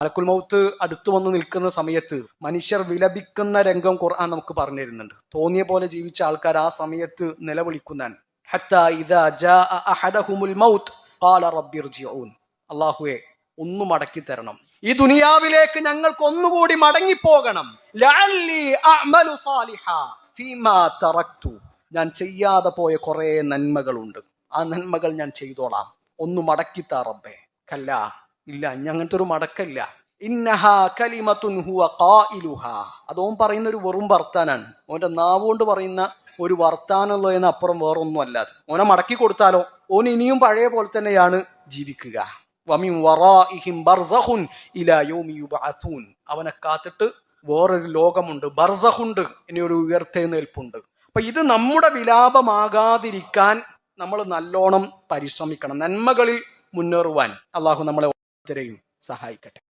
മലക്കുൽ മൗത്ത് അടുത്തു വന്ന് നിൽക്കുന്ന സമയത്ത് മനുഷ്യർ വിലപിക്കുന്ന രംഗം ഖുർആൻ നമുക്ക് പറഞ്ഞു തരുന്നുണ്ട്. തോന്നിയ പോലെ ജീവിച്ച ആൾക്കാർ ആ സമയത്ത് നിലവിളിക്കുന്നതാണ്. ഹത്താ ഇദാ ജാഅ അഹദഹുമുൽ മൗത്ത് ഖാല റബ്ബിർജിഊൻ. അല്ലാഹുവേ, ഒന്ന് മടക്കി തരണം, ഈ ദുനിയാവിലേക്ക് ഞങ്ങൾക്ക് ഒന്നുകൂടി മടങ്ങിപ്പോകണം. ലഅല്ലി അഅമലു സാലിഹാ ഫീമാ തറക്തു. ഞാൻ ചെയ്യാതെ പോയ കുറെ നന്മകളുണ്ട്, ആ നന്മകൾ ഞാൻ ചെയ്തോളാം, ഒന്ന് മടക്കിത്താ റബ്ബേ. കല്ല, ഇല്ല, ഇനി അങ്ങനത്തെ ഒരു മടക്കല്ല. ഇന്നഹാ കലിമത്തുൻ ഹുവ ഖായിലുഹാ. അതോൻ പറയുന്ന ഒരു വെറും വർത്താനാണ്, ഓന്റെ നാവുകൊണ്ട് പറയുന്ന ഒരു വർത്താനുള്ളതിന് അപ്പുറം വേറൊന്നും അല്ലാതെ. ഓനെ മടക്കി കൊടുത്താലോ ഓൻ ഇനിയും പഴയ പോലെ തന്നെയാണ് ജീവിക്കുക. വമിൻ വറാഇഹിം ബർസഖുൻ ഇലാ യൗമി യുബ്അസൂൻ. അവനെ കാത്തിട്ട് വേറൊരു ലോകമുണ്ട്, ബർസഖുണ്ട്, ഇനി ഒരു ഉയർത്തെഴുന്നേൽപ്പുണ്ട്. അപ്പൊ ഇത് നമ്മുടെ വിലാപമാകാതിരിക്കാൻ നമ്മൾ നല്ലോണം പരിശ്രമിക്കണം, നന്മകളിൽ മുന്നേറുവാൻ. അള്ളാഹു നമ്മളെ ഓരോരുത്തരെയും സഹായിക്കട്ടെ.